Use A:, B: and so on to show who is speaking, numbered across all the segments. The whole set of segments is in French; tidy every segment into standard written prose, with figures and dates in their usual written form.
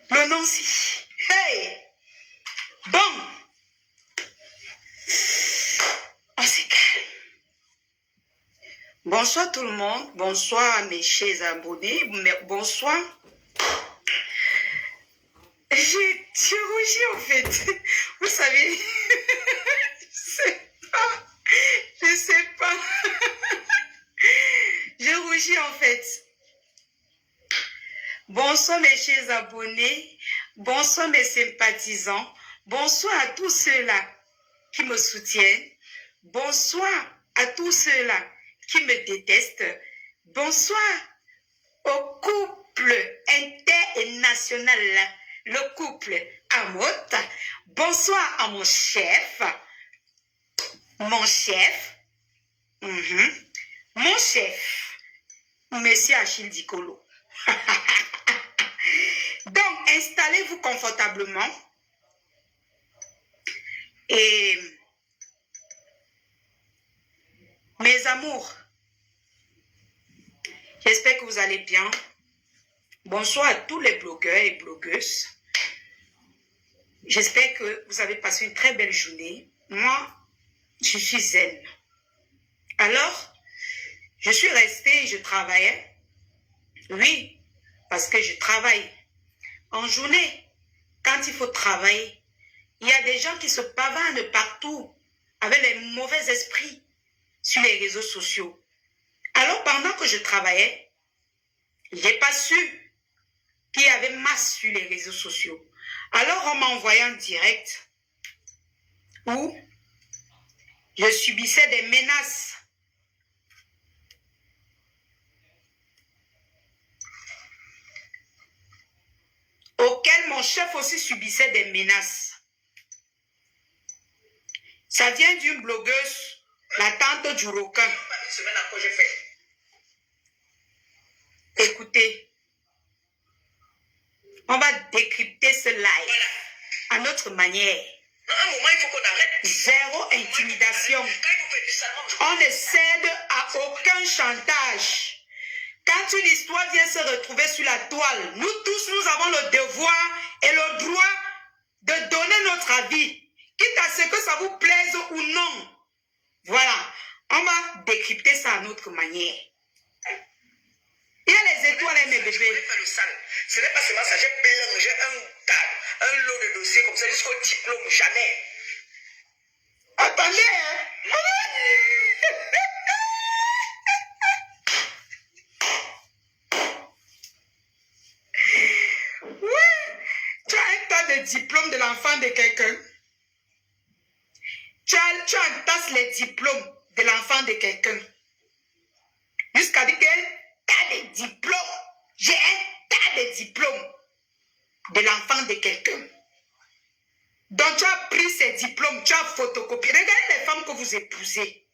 A: Le Nancy. Hey! Bon. On se calme. Bonsoir tout le monde. Bonsoir mes chers abonnés. Bonsoir. J'ai rougi en fait. Vous savez. Je sais pas. J'ai rougi en fait. Bonsoir mes chers abonnés. Bonsoir mes sympathisants. Bonsoir à tous ceux-là qui me soutiennent. Bonsoir à tous ceux-là qui me détestent. Bonsoir au couple international, le couple Amot. Bonsoir à mon chef. Mon chef. Mon chef. Monsieur Achille Dicolo. Donc, installez-vous confortablement. Et mes amours, j'espère que vous allez bien. Bonsoir à tous les blogueurs et blogueuses. J'espère que vous avez passé une très belle journée. Moi, je suis zen. Alors, je suis restée et je travaillais. Oui, parce que je travaille. En journée, quand il faut travailler, il y a des gens qui se pavanent partout avec les mauvais esprits sur les réseaux sociaux. Alors, pendant que je travaillais, je n'ai pas su qu'il y avait masse sur les réseaux sociaux. Alors, on m'a envoyé en direct où je subissais des menaces. Auxquelles mon chef aussi subissait des menaces. Ça vient d'une blogueuse, la tante du requin. Écoutez, on va décrypter ce live à notre manière. Zéro intimidation. On ne cède à aucun chantage. Quand une histoire vient se retrouver sur la toile, nous tous, nous avons le devoir et le droit de donner notre avis, quitte à ce que ça vous plaise ou non. Voilà, on va décrypter ça à notre manière. Il y a les étoiles, mes bébés.
B: Ce n'est pas seulement ça, j'ai plongé un lot de dossiers comme ça jusqu'au diplôme, jamais.
A: Attendez, hein? Oui, tu as un tas de diplômes de l'enfant de quelqu'un. Tu entasses les diplômes de l'enfant de quelqu'un. Jusqu'à dire qu'un tas de diplômes. J'ai un tas de diplômes de l'enfant de quelqu'un. Donc tu as pris ces diplômes, tu as photocopié. Regardez les femmes que vous épousez.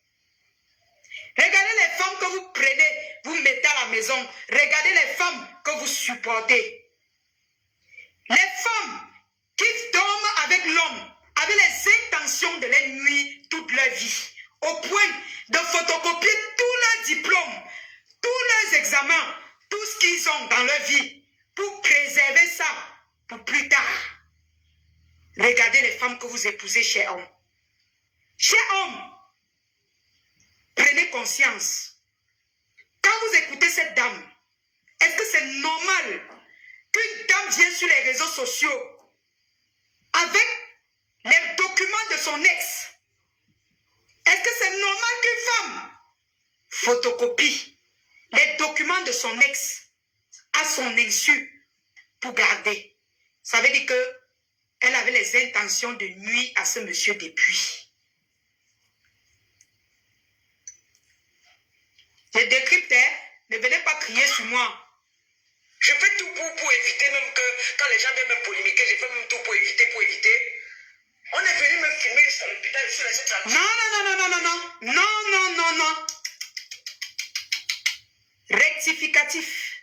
A: Regardez les femmes que vous prenez, vous mettez à la maison. Regardez les femmes que vous supportez. Les femmes qui dorment avec l'homme, avec les intentions de les nuire toute leur vie, au point de photocopier tous leurs diplômes, tous leurs examens, tout ce qu'ils ont dans leur vie, pour préserver ça pour plus tard. Regardez les femmes que vous épousez chez homme. Chez homme, prenez conscience. Quand vous écoutez cette dame, est-ce que c'est normal qu'une dame vienne sur les réseaux sociaux avec les documents de son ex? Est-ce que c'est normal qu'une femme photocopie les documents de son ex à son insu pour garder? Ça veut dire qu'elle avait les intentions de nuire à ce monsieur depuis. Je décrypte, ne venez pas crier sur moi.
B: Je fais tout pour éviter même que quand les gens viennent me polémiquer, je fais même tout pour éviter. On est venu me filmer juste à l'hôpital, je suis resté tranquille.
A: Non. Rectificatif.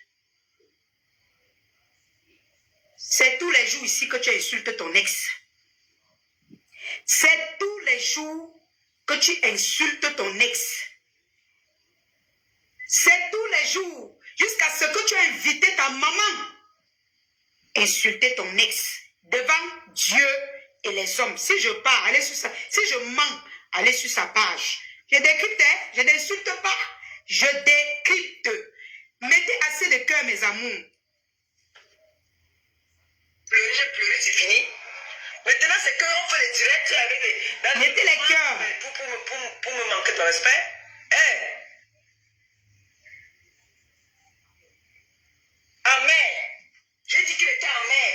A: C'est tous les jours ici que tu insultes ton ex. C'est tous les jours que tu insultes ton ex. C'est tous les jours jusqu'à ce que tu as invité ta maman insulter ton ex devant Dieu et les hommes. Si je pars, allez sur ça. Si je mens, allez sur sa page. Je décrypte, hein? Je n'insulte pas. Je décrypte. Mettez assez de cœur, mes amours.
B: J'ai pleuré, c'est fini. Maintenant, c'est qu'on fait les directs avec les...
A: Mettez les cœurs.
B: Pour me manquer de respect. Hey. En mer. J'ai dit qu'il était en mer.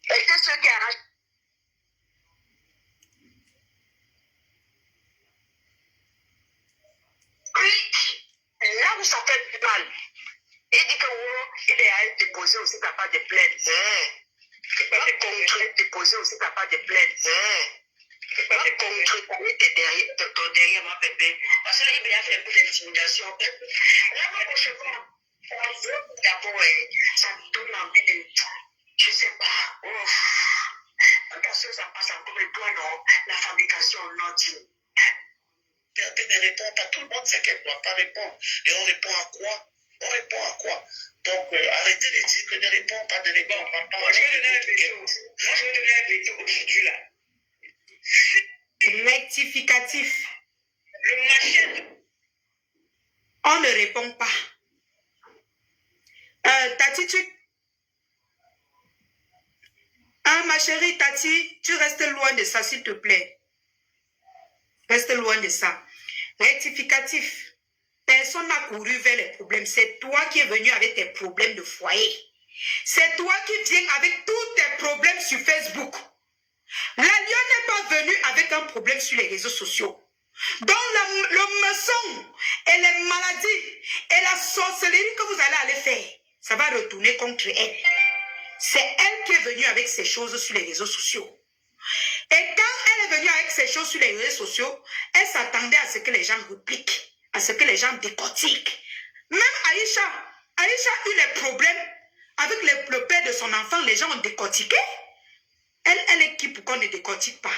B: Et que ceux qui arrachent... Oui, là où ça fait du mal. Il dit qu'il est allé déposer aussi ta part de plainte. Il déposer aussi ta part de plainte. Contre ton derrière ma pépé. Parce que là, il a fait un peu d'intimidation. Là, moi, je sais pas. D'abord, ça me donne envie de... Je sais pas. Parce que ça passe encore le point, non? La fabrication, non, tu... Ne répond pas. Tout le monde sait qu'elle ne doit pas répondre. Et on répond à quoi? On répond à quoi? Donc, arrêtez de dire que ne répond pas, ne répond pas. Moi, je vais donner un veto. Moi, je vais donner un veto aujourd'hui, là.
A: Rectificatif.
B: Le machin.
A: On ne répond pas. Tati, ma chérie, Tati, tu restes loin de ça, s'il te plaît. Reste loin de ça. Rectificatif. Personne n'a couru vers les problèmes. C'est toi qui es venu avec tes problèmes de foyer. C'est toi qui viens avec tous tes problèmes sur Facebook. La Lyon n'est pas venue avec un problème sur les réseaux sociaux. Donc le mensonge et les maladies et la sorcellerie que vous allez aller faire, ça va retourner contre elle. C'est elle qui est venue avec ces choses sur les réseaux sociaux. Et quand elle est venue avec ces choses sur les réseaux sociaux, elle s'attendait à ce que les gens répliquent, à ce que les gens décortiquent. Même Aïcha a eu les problèmes avec le père de son enfant, les gens ont décortiqué. Elle est qui pour qu'on ne décortique pas?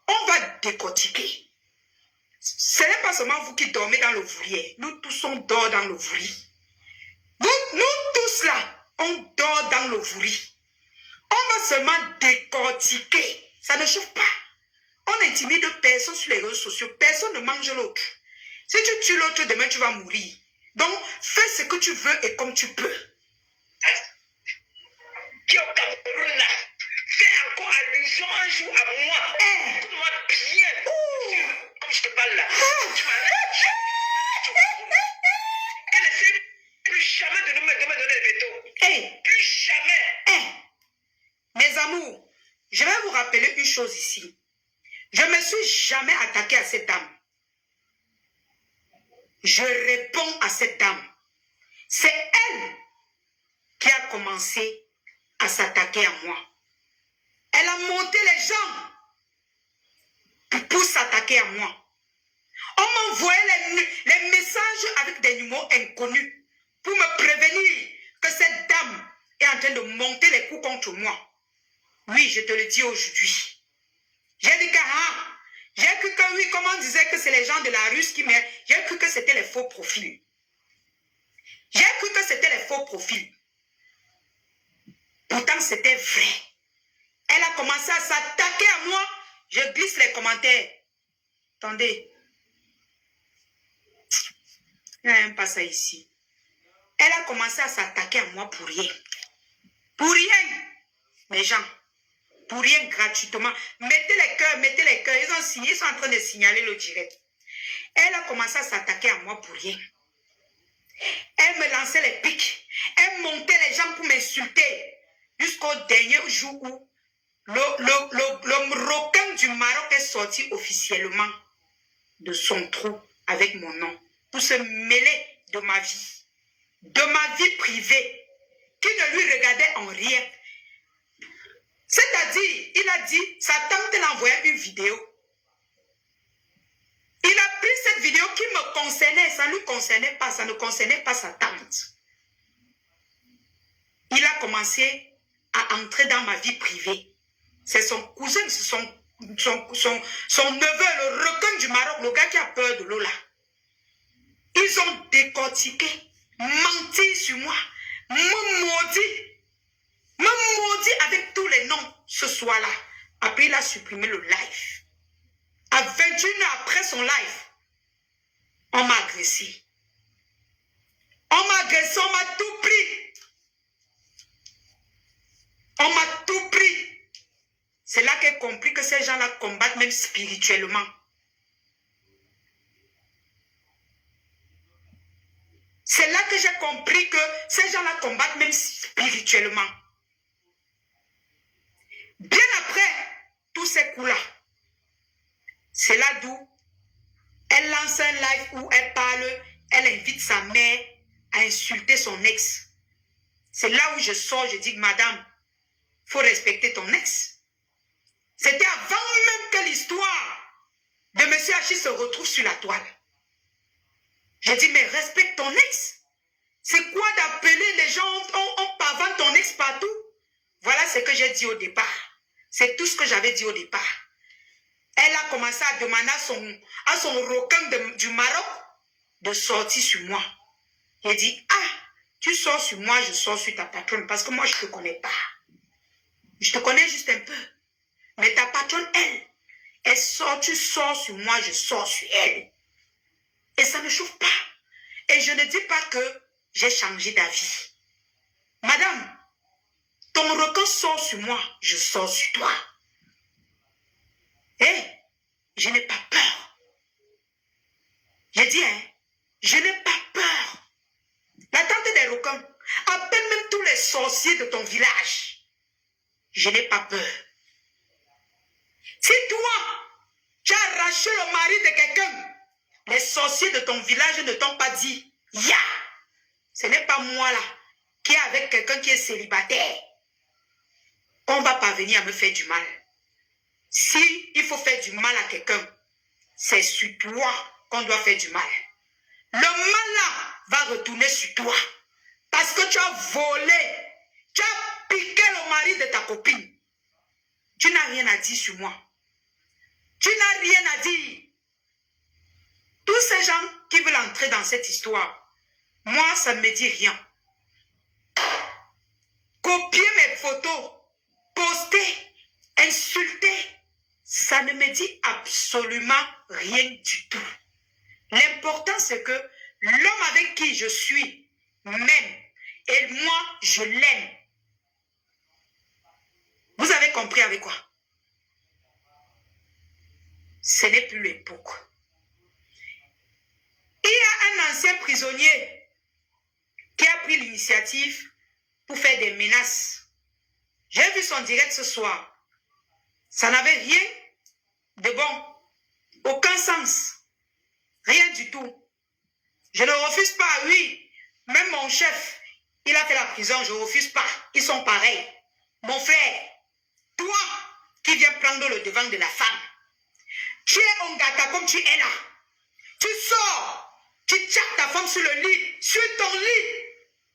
A: On va décortiquer. Ce n'est pas seulement vous qui dormez dans le voulier. Nous tous, on dort dans le voulier. Nous tous là, on dort dans le voulier. On va seulement décortiquer. Ça ne chauffe pas. On n'intimide personne sur les réseaux sociaux. Personne ne mange l'autre. Si tu tues l'autre, demain tu vas mourir. Donc, fais ce que tu veux et comme tu peux.
B: Qui au Cameroun là, fais encore allusion un jour à moi. Écoute-moi bien. Comme je te parle là. Tu m'as qu'elle essaie plus jamais de me donner le veto. Plus jamais.
A: Mes amours, je vais vous rappeler une chose ici. Je ne me suis jamais attaqué à cette dame. Je réponds à cette dame. C'est elle qui a commencé à s'attaquer à moi. Elle a monté les gens pour s'attaquer à moi. On m'envoyait les messages avec des numéros inconnus pour me prévenir que cette dame est en train de monter les coups contre moi. Oui, je te le dis aujourd'hui. J'ai dit que j'ai cru que oui, comme on disait que c'est les gens de la Russe qui m'aiment, j'ai cru que c'était les faux profils. J'ai cru que c'était les faux profils. Pourtant, c'était vrai. Elle a commencé à s'attaquer à moi. Je glisse les commentaires. Attendez. Il n'y a même pas ça ici. Elle a commencé à s'attaquer à moi pour rien. Pour rien. Mes gens. Pour rien, gratuitement. Mettez les cœurs, mettez les cœurs. Ils ont signé, ils sont en train de signaler le direct. Elle a commencé à s'attaquer à moi pour rien. Elle me lançait les pics. Elle montait les gens pour m'insulter. Jusqu'au dernier jour où le requin du Maroc est sorti officiellement de son trou avec mon nom pour se mêler de ma vie privée, qui ne lui regardait en rien. C'est-à-dire, il a dit, sa tante l'a envoyé une vidéo. Il a pris cette vidéo qui me concernait, ça ne lui concernait pas, ça ne concernait pas sa tante. Il a commencé à entrer dans ma vie privée. C'est son cousin, c'est son neveu, le requin du Maroc, le gars qui a peur de l'eau là. Ils ont décortiqué mentir sur moi, me maudit avec tous les noms ce soir-là. Après, il a supprimé le live. À 21 heures après son live, on m'a agressé. On m'a agressé, on m'a tout pris. On m'a tout pris. C'est là qu'elle a compris que ces gens-là combattent même spirituellement. C'est là que j'ai compris que ces gens-là combattent même spirituellement. Bien après tous ces coups-là, c'est là d'où elle lance un live où elle parle, elle invite sa mère à insulter son ex. C'est là où je sors, je dis, madame, il faut respecter ton ex. C'était avant même que l'histoire de M. Hachi se retrouve sur la toile. Je dis, mais respecte ton ex. C'est quoi d'appeler les gens, on pavane ton ex partout? Voilà ce que j'ai dit au départ. C'est tout ce que j'avais dit au départ. Elle a commencé à demander à son requin du Maroc de sortir sur moi. J'ai dit, ah, tu sors sur moi, je sors sur ta patronne, parce que moi, je ne te connais pas. Je te connais juste un peu. Mais ta patronne, elle sort, tu sors sur moi, je sors sur elle. Et ça ne chauffe pas. Et je ne dis pas que j'ai changé d'avis. Madame, ton requin sort sur moi, je sors sur toi. Je n'ai pas peur. J'ai dit, je n'ai pas peur. La tante des requins, appelle même tous les sorciers de ton village. Je n'ai pas peur. Si toi, tu as arraché le mari de quelqu'un, les sorciers de ton village ne t'ont pas dit, ya, ce n'est pas moi là, qui est avec quelqu'un qui est célibataire. On va pas venir à me faire du mal. Si il faut faire du mal à quelqu'un, c'est sur toi qu'on doit faire du mal. Le mal là va retourner sur toi. Parce que tu as volé, tu as piqué le mari de ta copine. Tu n'as rien à dire sur moi. Tu n'as rien à dire. Tous ces gens qui veulent entrer dans cette histoire, moi, ça ne me dit rien. Copier mes photos, poster, insulter, ça ne me dit absolument rien du tout. L'important, c'est que l'homme avec qui je suis m'aime. Et moi, je l'aime. Vous avez compris avec quoi? Ce n'est plus l'époque. Il y a un ancien prisonnier qui a pris l'initiative pour faire des menaces. J'ai vu son direct ce soir. Ça n'avait rien de bon. Aucun sens. Rien du tout. Je ne refuse pas, oui. Même mon chef, il a fait la prison, je ne refuse pas. Ils sont pareils. Mon frère, toi qui viens prendre le devant de la femme, tu es Ongata comme tu es là. Tu sors, tu tchattes ta femme sur le lit, sur ton lit,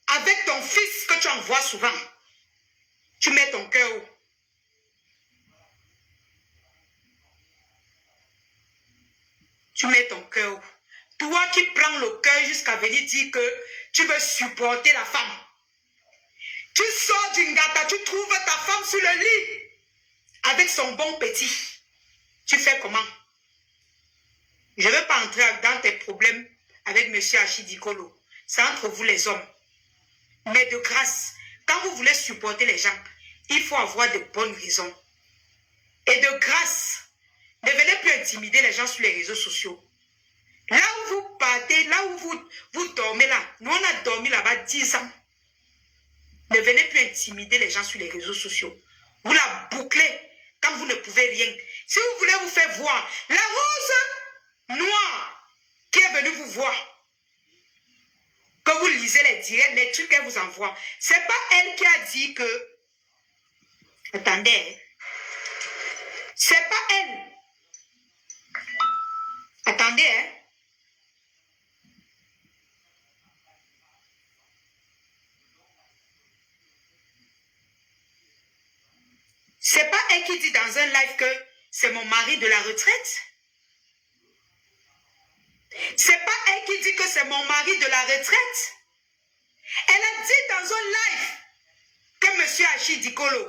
A: avec ton fils que tu envoies souvent. Tu mets ton cœur où? Tu mets ton cœur où? Toi qui prends le cœur jusqu'à venir dire que tu veux supporter la femme. Tu sors d'une gata, tu trouves ta femme sur le lit avec son bon petit. Tu fais comment? Je ne veux pas entrer dans tes problèmes avec M. Achidikolo. C'est entre vous les hommes. Mais de grâce, quand vous voulez supporter les gens, il faut avoir de bonnes raisons. Et de grâce, ne venez plus intimider les gens sur les réseaux sociaux. Là où vous partez, là où vous dormez là, nous on a dormi là-bas 10 ans. Ne venez plus intimider les gens sur les réseaux sociaux. Vous la bouclez quand vous ne pouvez rien. Si vous voulez vous faire voir, la rose noire qui est venue vous voir, que vous lisez les directs, les trucs qu'elle vous envoie, c'est pas elle qui a dit que... Attendez. C'est pas elle. Attendez, hein. C'est pas elle qui dit dans un live que c'est mon mari de la retraite. C'est pas elle qui dit que c'est mon mari de la retraite. Elle a dit dans un live que M. Achille Dikolo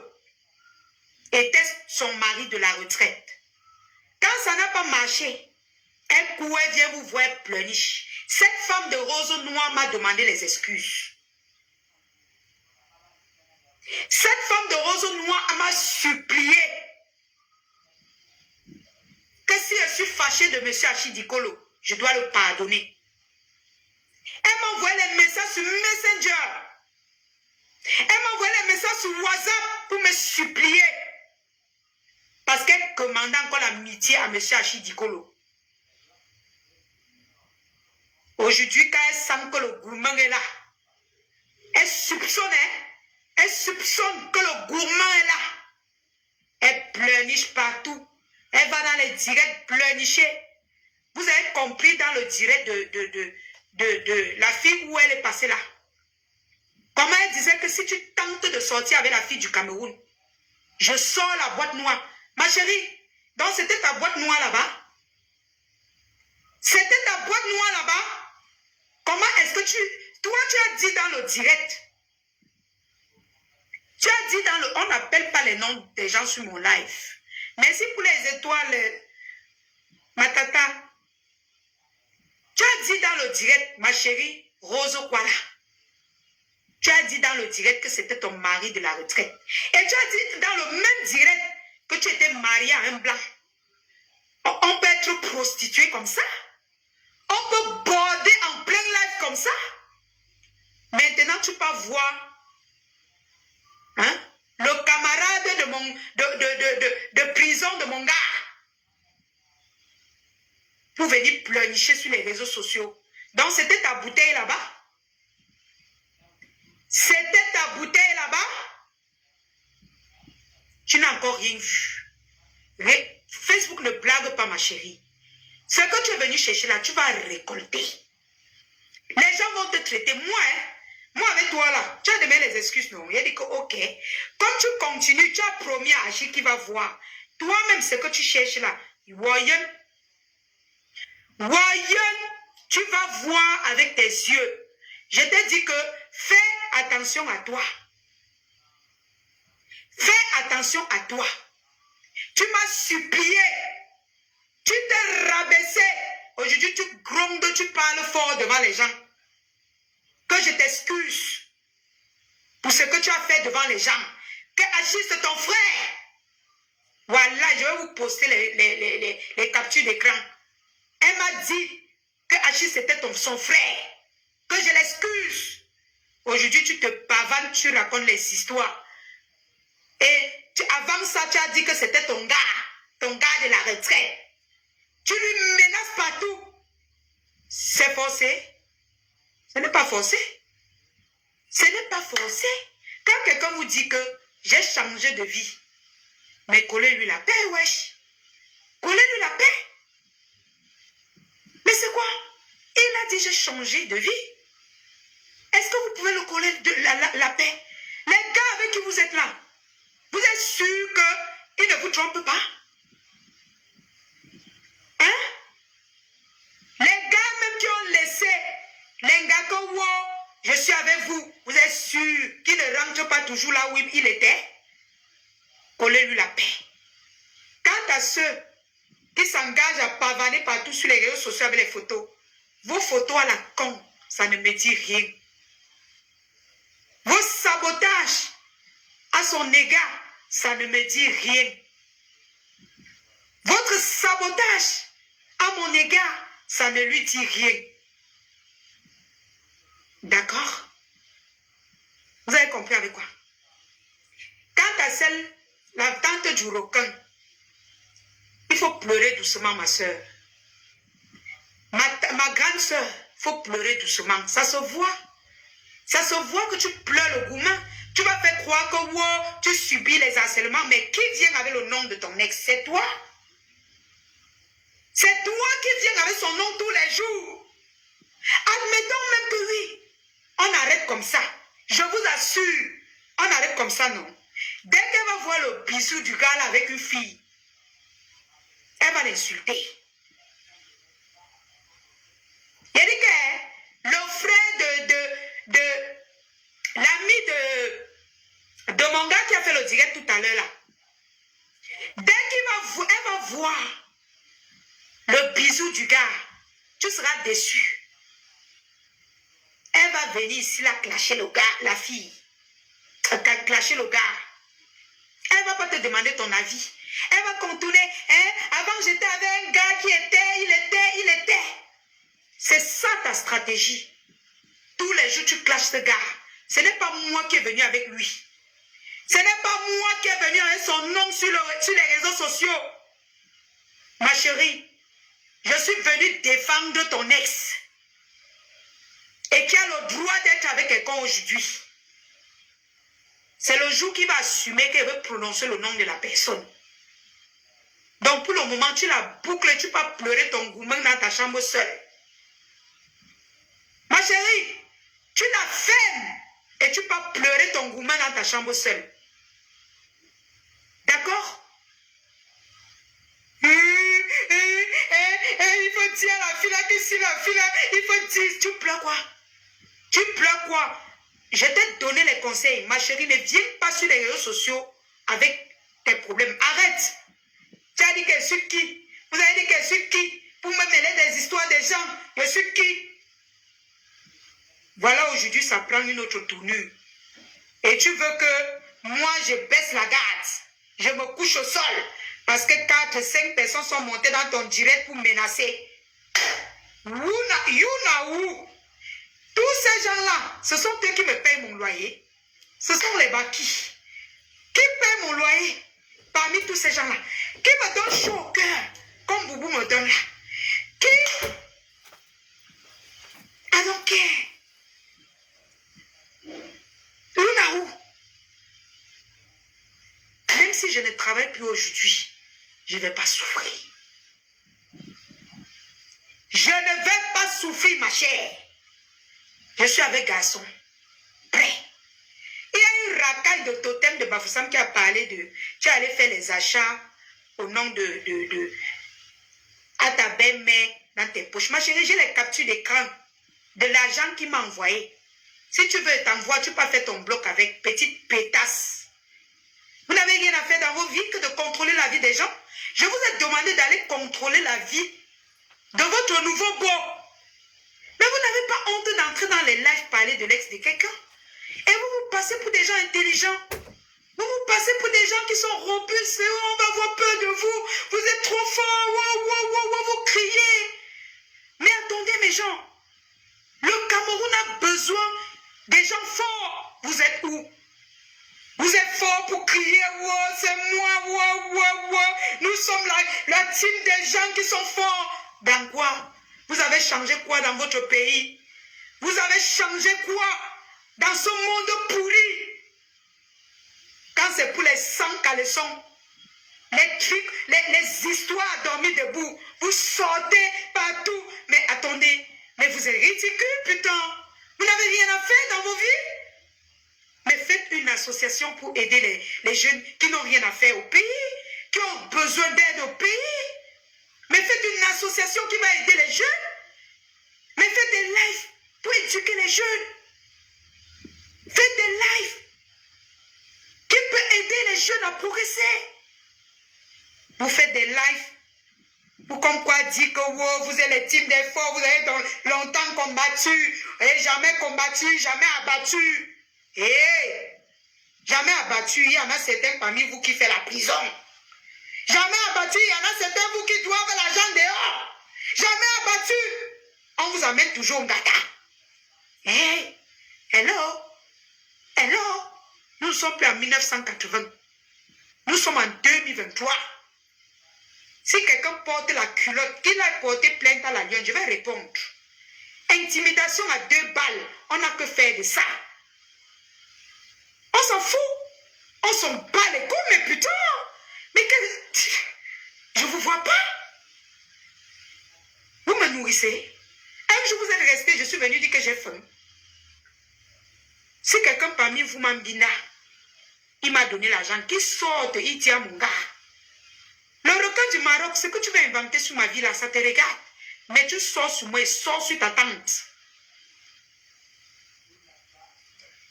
A: était son mari de la retraite. Quand ça n'a pas marché, elle courait, vient vous voir pleurniche. Cette femme de rose noire m'a demandé les excuses. Cette femme de rose noire m'a supplié que si je suis fâchée de M. Achille Dikolo, je dois le pardonner. Elle m'a envoyé les messages sur Messenger. Elle m'a envoyé les messages sur WhatsApp pour me supplier. Parce qu'elle commandait encore l'amitié à M. Achille Dikolo. Aujourd'hui, quand elle sent que le gourmand est là, elle soupçonne que le gourmand est là. Elle pleurniche partout. Elle va dans les directs pleurnicher. Vous avez compris dans le direct de la fille où elle est passée là. Comment elle disait que si tu tentes de sortir avec la fille du Cameroun, je sors la boîte noire. Ma chérie, donc c'était ta boîte noire là-bas? C'était ta boîte noire là-bas? Comment est-ce que toi tu as dit dans le direct, tu as dit dans le, on n'appelle pas les noms des gens sur mon live. Merci pour les étoiles, ma tata. Tu as dit dans le direct, ma chérie, Rose Kwala. Tu as dit dans le direct que c'était ton mari de la retraite. Et tu as dit dans le même direct que tu étais mariée à un blanc. On peut être prostituée comme ça. On peut border en plein live comme ça. Maintenant, tu peux voir le camarade de prison de mon gars pour venir pleurnicher sur les réseaux sociaux. Donc, c'était ta bouteille là-bas. C'était ta bouteille là-bas. Tu n'as encore rien vu. Facebook ne blague pas, ma chérie. Ce que tu es venu chercher là, tu vas récolter. Les gens vont te traiter. Moi avec toi là, tu as demandé les excuses, non? Il a dit que ok. Comme tu continues, tu as promis à Achille qui va voir. Toi-même, ce que tu cherches là, Voyons, tu vas voir avec tes yeux. Je te dis que fais attention à toi. Fais attention à toi. Tu m'as supplié. Tu t'es rabaissé. Aujourd'hui, tu grondes, tu parles fort devant les gens. Que je t'excuse pour ce que tu as fait devant les gens. Que Achille, c'est ton frère. Voilà, je vais vous poster les captures d'écran. Elle m'a dit que Achille, c'était son frère. Que je l'excuse. Aujourd'hui, tu te pavanes, tu racontes les histoires. Et avant ça, tu as dit que c'était ton gars de la retraite. Tu lui menaces partout. C'est forcé. Ce n'est pas forcé. Ce n'est pas forcé. Quand quelqu'un vous dit que j'ai changé de vie, mais collez-lui la paix, wesh. Collez-lui la paix. Mais c'est quoi? Il a dit j'ai changé de vie. Est-ce que vous pouvez le coller la paix? Les gars avec qui vous êtes là, vous êtes sûr qu'ils ne vous trompent pas? Hein? Les gars même qui ont laissé les gars que wow, je suis avec vous, vous êtes sûr qu'ils ne rentrent pas toujours là où il était? Collez-lui la paix. Quant à ceux qui s'engagent à pavaner partout sur les réseaux sociaux avec les photos, vos photos à la con, ça ne me dit rien. Vos sabotages à son égard, ça ne me dit rien. Votre sabotage à mon égard, ça ne lui dit rien. D'accord? Vous avez compris avec quoi? Quant à celle, la tante du requin, il faut pleurer doucement, ma soeur. Ma grande soeur, il faut pleurer doucement. Ça se voit. Ça se voit que tu pleures le gourmand. Tu vas faire croire que wow, tu subis les harcèlements. Mais qui vient avec le nom de ton ex? C'est toi. C'est toi qui viens avec son nom tous les jours. Admettons même que oui, on arrête comme ça. Je vous assure, on arrête comme ça, non. Dès qu'elle va voir le bisou du gars là avec une fille, elle va l'insulter. Il dit que le frère l'ami de mon gars qui a fait le direct tout à l'heure là, dès qu'elle va voir le bisou du gars, tu seras déçu. Elle va venir ici là clasher le gars, la fille. Clasher le gars. Elle ne va pas te demander ton avis. Elle va contourner. Hein? Avant, j'étais avec un gars qui il était. C'est ça ta stratégie. Tous les jours, tu clashes ce gars. Ce n'est pas moi qui est venu avec lui. Ce n'est pas moi qui est venu avec son nom sur les réseaux sociaux. Ma chérie, je suis venue défendre ton ex. Et qui a le droit d'être avec quelqu'un aujourd'hui. C'est le jour qu'il va assumer qu'elle veut prononcer le nom de la personne. Donc pour le moment, tu la boucles, tu vas pleurer ton gourmand dans ta chambre seule. Ma chérie, tu la fermes et tu vas pleurer ton gourmand dans ta chambre seule. D'accord? Il faut dire à la fille là que si la fille là, il faut dire, tu pleures quoi? Tu pleures quoi? Je t'ai donné les conseils. Ma chérie, ne viens pas sur les réseaux sociaux avec tes problèmes. Arrête. Tu as dit que je suis qui? Vous avez dit que je suis qui? Pour me mêler des histoires des gens. Je suis qui? Voilà, aujourd'hui, ça prend une autre tournure. Et tu veux que moi, je baisse la garde. Je me couche au sol. Parce que 4-5 personnes sont montées dans ton direct pour menacer. You know. Tous ces gens-là, ce sont eux qui me payent mon loyer. Ce sont les bâtis. Qui paye mon loyer parmi tous ces gens-là? Qui me donne chaud au cœur, comme Boubou me donne là? Qui? I don't care. Lunaou. Même si je ne travaille plus aujourd'hui, je ne vais pas souffrir. Je ne vais pas souffrir, ma chère. Je suis avec garçon. Prêt. Il y a une racaille de totem de Bafoussam qui a parlé de... Tu es allé faire les achats au nom à ta belle-mère dans tes poches. Ma chérie, j'ai les captures d'écran de l'argent qu'il m'a envoyé. Si tu veux t'envoyer, tu peux faire ton bloc avec petite pétasse. Vous n'avez rien à faire dans vos vies que de contrôler la vie des gens. Je vous ai demandé d'aller contrôler la vie de votre nouveau beau. Mais vous n'avez pas honte d'entrer dans les lives parler de l'ex de quelqu'un. Et vous passez pour des gens intelligents. Vous passez pour des gens qui sont robustes. On va avoir peur de vous. Vous êtes trop forts. Vous criez. Mais attendez mes gens. Le Cameroun a besoin des gens forts. Vous êtes où? Vous êtes forts pour crier. Wow, c'est moi. Nous sommes la team des gens qui sont forts. Dans quoi? Vous avez changé quoi dans votre pays? Vous avez changé quoi dans ce monde pourri? Quand c'est pour les 100 caleçons, les trucs, les histoires à dormir debout, vous sortez partout. Mais attendez, mais vous êtes ridicule, putain. Vous n'avez rien à faire dans vos vies. Mais faites une association pour aider les jeunes qui n'ont rien à faire au pays, qui ont besoin d'aide au pays. Mais faites une association qui va aider les jeunes. Mais faites des lives pour éduquer les jeunes. Faites des lives qui peuvent aider les jeunes à progresser. Vous faites des lives pour comme quoi dire que wow, vous êtes les teams des forts, vous avez longtemps combattu, et jamais combattu, jamais abattu. Jamais abattu, il y en a certains parmi vous qui font la prison. Jamais abattu, il y en a certains vous qui doivent l'argent dehors. Jamais abattu. On vous amène toujours au gata. Hello. Nous ne sommes plus en 1980. Nous sommes en 2023. Si quelqu'un porte la culotte, qu'il a porté plainte à la Lyon, je vais répondre. Intimidation à 2 balles. On n'a que faire de ça. On s'en fout. On s'en bat les couilles, mais putain. Mais je ne vous vois pas. Vous me nourrissez. Un jour, vous êtes resté, je suis venu dire que j'ai faim. Si quelqu'un parmi vous, Mambina, il m'a donné l'argent, qu'il sorte, il dit à mon gars. Le requin du Maroc, ce que tu vas inventer sur ma vie là, ça te regarde. Mais tu sors sur moi et sors sur ta tante.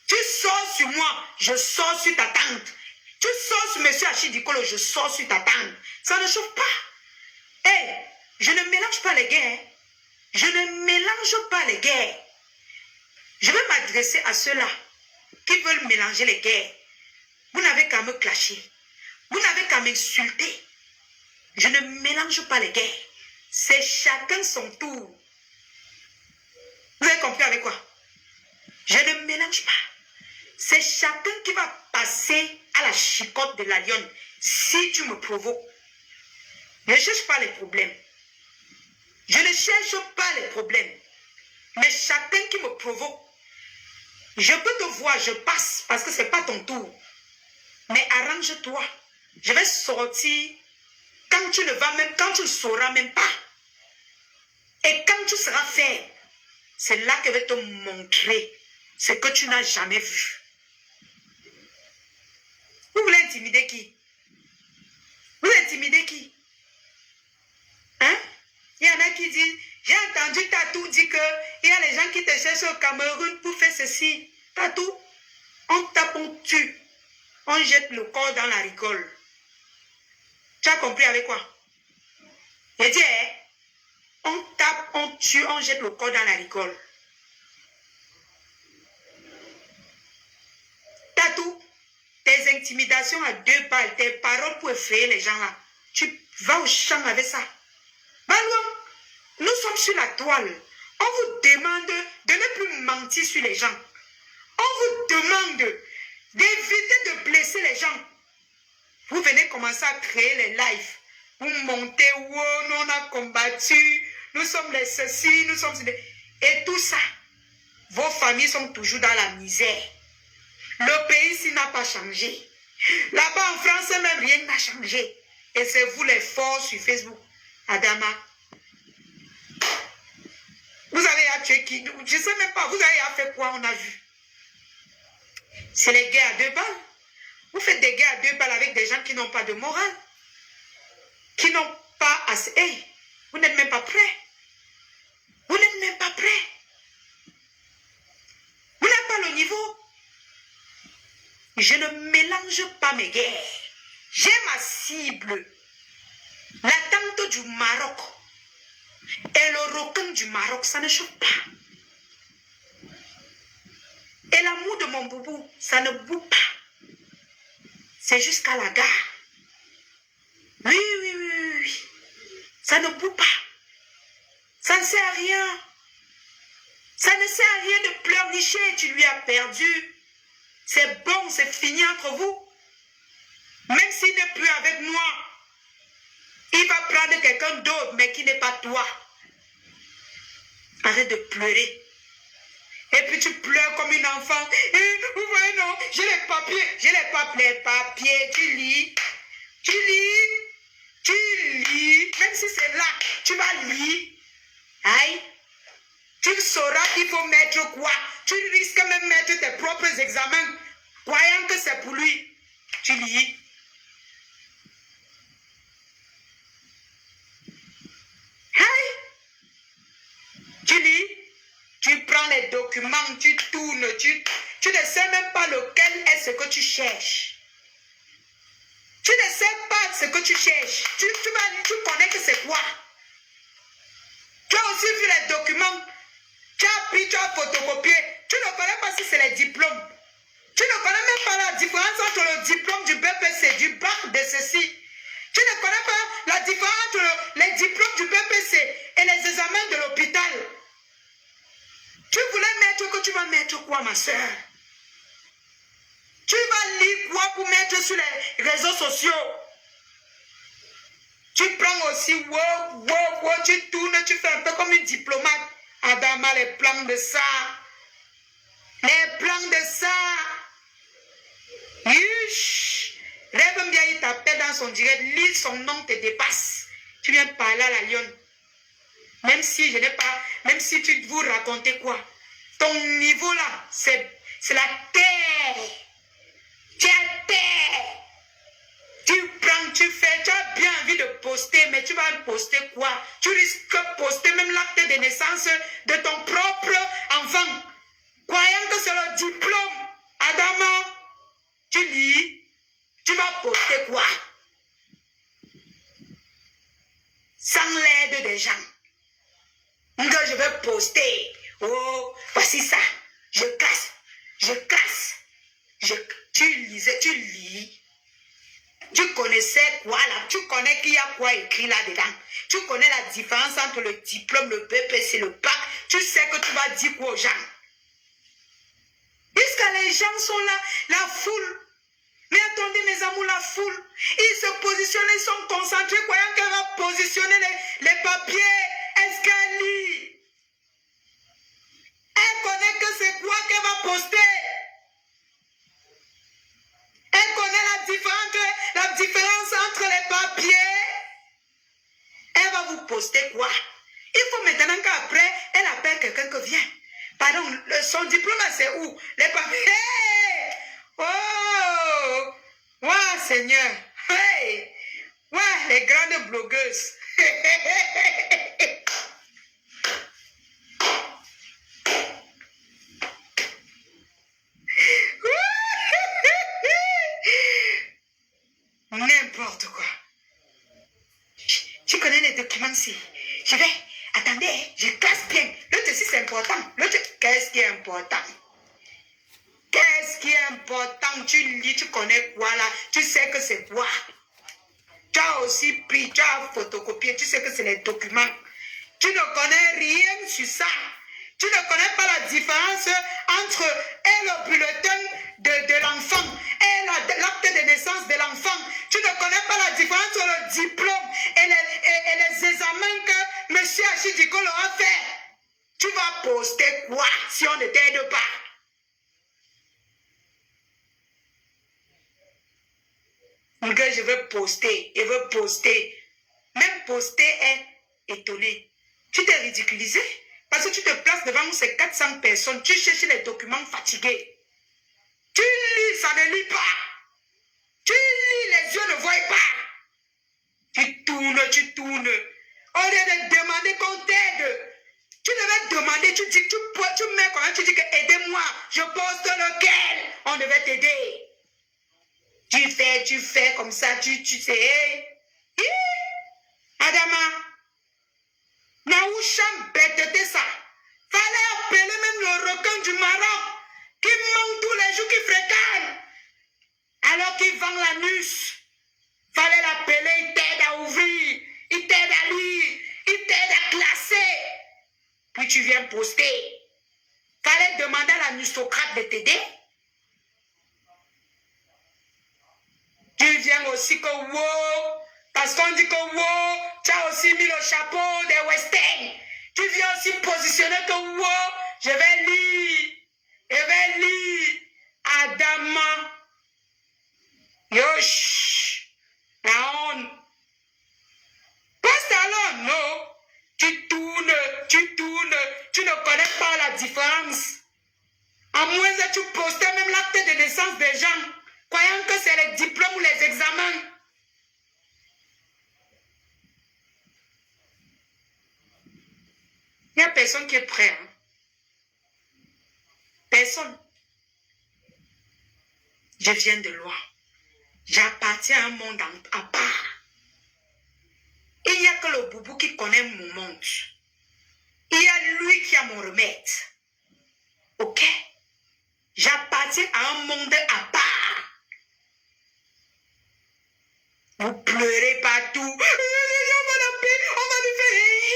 A: Tu sors sur moi, je sors sur ta tante. Tu sors sur M. Achidikolo, je sors sur ta tante. Ça ne chauffe pas. Hé, je ne mélange pas les guerres. Je ne mélange pas les guerres. Je vais m'adresser à ceux-là qui veulent mélanger les guerres. Vous n'avez qu'à me clasher. Vous n'avez qu'à m'insulter. Je ne mélange pas les guerres. C'est chacun son tour. Vous avez compris avec quoi? Je ne mélange pas. C'est chacun qui va passer à la chicotte de la lionne si tu me provoques. Je ne cherche pas les problèmes. Je ne cherche pas les problèmes. Mais chacun qui me provoque, je peux te voir, je passe parce que ce n'est pas ton tour. Mais arrange-toi. Je vais sortir quand tu ne vas même, quand tu ne sauras même pas. Et quand tu seras faible, c'est là que je vais te montrer ce que tu n'as jamais vu. Vous voulez intimider qui? Vous intimidez qui? Hein? Il y en a qui disent, j'ai entendu Tatou dire qu'il y a les gens qui te cherchent au Cameroun pour faire ceci. Tatou, on tape, on tue. On jette le corps dans la rigole. Tu as compris avec quoi? J'ai dit, hein? On tape, on tue, on jette le corps dans la rigole. Tatou, tes intimidations à 2 balles, tes paroles pour effrayer les gens là. Tu vas au champ avec ça. Balouam, nous sommes sur la toile. On vous demande de ne plus mentir sur les gens. On vous demande d'éviter de blesser les gens. Vous venez commencer à créer les lives. Vous montez, wow, nous on a combattu, nous sommes les ceci, nous sommes... Et tout ça, vos familles sont toujours dans la misère. Le pays ici n'a pas changé. Là-bas en France, même rien n'a changé. Et c'est vous les forts sur Facebook. Adama. Vous avez tué qui? Je ne sais même pas. Vous avez fait quoi? On a vu. C'est les guerres à 2 balles. Vous faites des guerres à 2 balles avec des gens qui n'ont pas de morale. Qui n'ont pas assez. Hey, vous n'êtes même pas prêts. Vous n'êtes même pas prêts. Vous n'avez pas le niveau. Je ne mélange pas mes guerres. J'ai ma cible. La tante du Maroc et le requin du Maroc, ça ne choque pas. Et l'amour de mon boubou, ça ne boue pas. C'est jusqu'à la gare. Oui, oui, oui, oui. Ça ne boue pas. Ça ne sert à rien. Ça ne sert à rien de pleurnicher. Tu lui as perdu. C'est bon, c'est fini entre vous. Même s'il n'est plus avec moi, il va prendre quelqu'un d'autre, mais qui n'est pas toi. Arrête de pleurer. Et puis tu pleures comme une enfant. Et vous voyez, non, j'ai les papiers. J'ai les papiers. Tu lis. Tu lis. Tu lis. Même si c'est là, tu vas lire. Aïe. Tu sauras qu'il faut mettre quoi. Tu risques même mettre tes propres examens, croyant que c'est pour lui. Tu lis. Tu lis, tu prends les documents, tu tournes, tu ne sais même pas lequel est ce que tu cherches. Tu ne sais pas ce que tu cherches. Tu connais que c'est quoi. Tu as aussi vu les documents. Tu as pris, tu as photocopié. Tu ne connais pas si c'est les diplômes. Tu ne connais même pas la différence entre le diplôme du BPC, du bac de ceci. Tu ne connais pas la différence entre les diplômes du BPC et les examens de l'hôpital. Tu voulais mettre que tu vas mettre quoi, ma soeur? Tu vas lire quoi pour mettre sur les réseaux sociaux? Tu prends aussi, tu tournes, tu fais un peu comme une diplomate. Adama, les plans de ça. Les plans de ça. Rêve bien, il t'appelle dans son direct, lis son nom, te dépasse. Tu viens parler à la lionne. Même si je n'ai pas, même si tu vous racontez quoi, ton niveau là, c'est la terre. Tu es terre. Tu prends, tu fais, tu as bien envie de poster, mais tu vas poster quoi? Tu risques de poster même l'acte de naissance de ton propre enfant, croyant que c'est le diplôme. Adam. poster quoi? Sans l'aide des gens. Que je vais poster. Oh, voici ça. Je casse. Tu lis. Tu connaissais quoi là? Tu connais qu'il y a quoi écrit là-dedans? Tu connais la différence entre le diplôme, le BPC, le bac. Tu sais que tu vas dire quoi aux gens? Puisque les gens sont là, la foule. Mais attendez mes amours, la foule. Ils se positionnent, ils sont concentrés, croyant qu'elle va positionner les papiers. Est-ce qu'elle lit? Elle connaît que c'est quoi qu'elle va poster. Elle connaît la différence entre les papiers. Elle va vous poster quoi? Il faut maintenant qu'après, elle appelle quelqu'un qui vient. Pardon, son diplôme, c'est où? Les papiers. Hey! Oh! Ouais, Seigneur. Hey! Ouais, les grandes blogueuses. N'importe quoi. Tu connais les documents ici. Je vais. Attendez, je classe bien. L'autre aussi, c'est important. Qu'est-ce qui est important? Qu'est-ce qui est important? Tu lis, tu connais quoi là? Tu sais que c'est quoi? Tu as aussi pris, tu as photocopié, tu sais que c'est les documents. Tu ne connais rien sur ça. Tu ne connais pas la différence entre le bulletin de l'enfant et l'acte de naissance de l'enfant. Tu ne connais pas la différence entre le diplôme et les examens que M. Achidikolo a fait. Tu vas poster quoi si on ne t'aide pas? Que je veux poster. Même poster est étonné. Tu t'es ridiculisé parce que tu te places devant ces 400 personnes. Tu cherches les documents fatigués. Tu lis, ça ne lit pas. Tu lis, les yeux ne voient pas. Tu tournes. Au lieu de demander qu'on t'aide, tu devais demander, tu mets comment tu dis que aidez-moi, je poste lequel, on devait t'aider. Tu fais comme ça, tu sais. Adama, Naoucham bêteté ça. Fallait appeler même le requin du Maroc qui mange tous les jours, qui fréquente. Alors qu'il vend la nuce. Fallait l'appeler, il t'aide à ouvrir, il t'aide à lire, il t'aide à classer. Puis tu viens poster. Fallait demander à la nusocrate de t'aider. Tu viens aussi que wow, parce qu'on dit que wow, tu as aussi mis le chapeau des Western. Tu viens aussi positionner que wow, je vais lire. Adama. Yosh. La honte. Passe alors, non. Tu tournes. Tu ne connais pas la différence. À moins que tu postes même l'acte de naissance des gens, croyant que c'est les diplômes ou les examens. Il n'y a personne qui est prêt. Hein? Personne. Je viens de loin. J'appartiens à un monde à part. Il n'y a que le boubou qui connaît mon monde. Il y a lui qui a mon remède. Ok? J'appartiens à un monde à part. Vous pleurez partout. On va l'appeler, on va lui faire.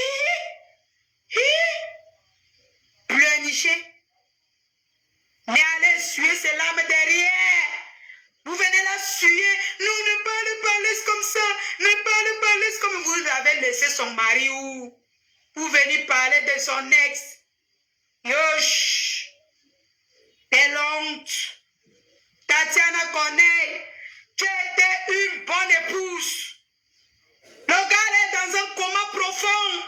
A: Pleurnicher. Mais allez suer ses larmes derrière. Vous venez la suer. Non, ne parlez pas, laisse comme ça. Ne parlez pas, laisse comme vous avez laissé son mari ou vous venez parler de son ex. Yosh. Quelle honte. Tatiana connaît. Tu étais une bonne épouse. Le gars est dans un coma profond.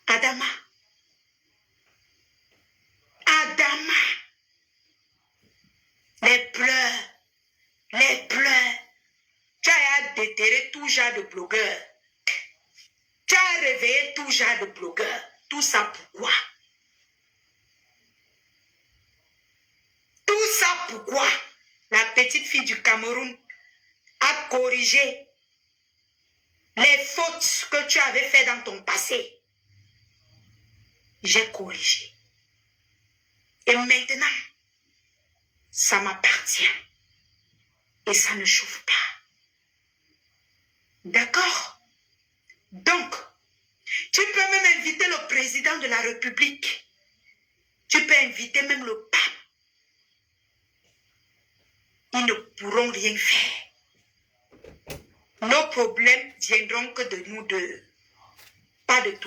A: Adama. Les pleurs. Tu as déterré tout genre de blogueurs. Tu as réveillé tout genre de blogueurs. Tout ça pourquoi? Tout ça pourquoi? La petite fille du Cameroun, a corrigé les fautes que tu avais faites dans ton passé. J'ai corrigé. Et maintenant, ça m'appartient. Et ça ne chauffe pas. D'accord? Donc, tu peux même inviter le président de la République. Tu peux inviter même le pape. Ils ne pourront rien faire. Nos problèmes viendront que de nous deux, pas de toi.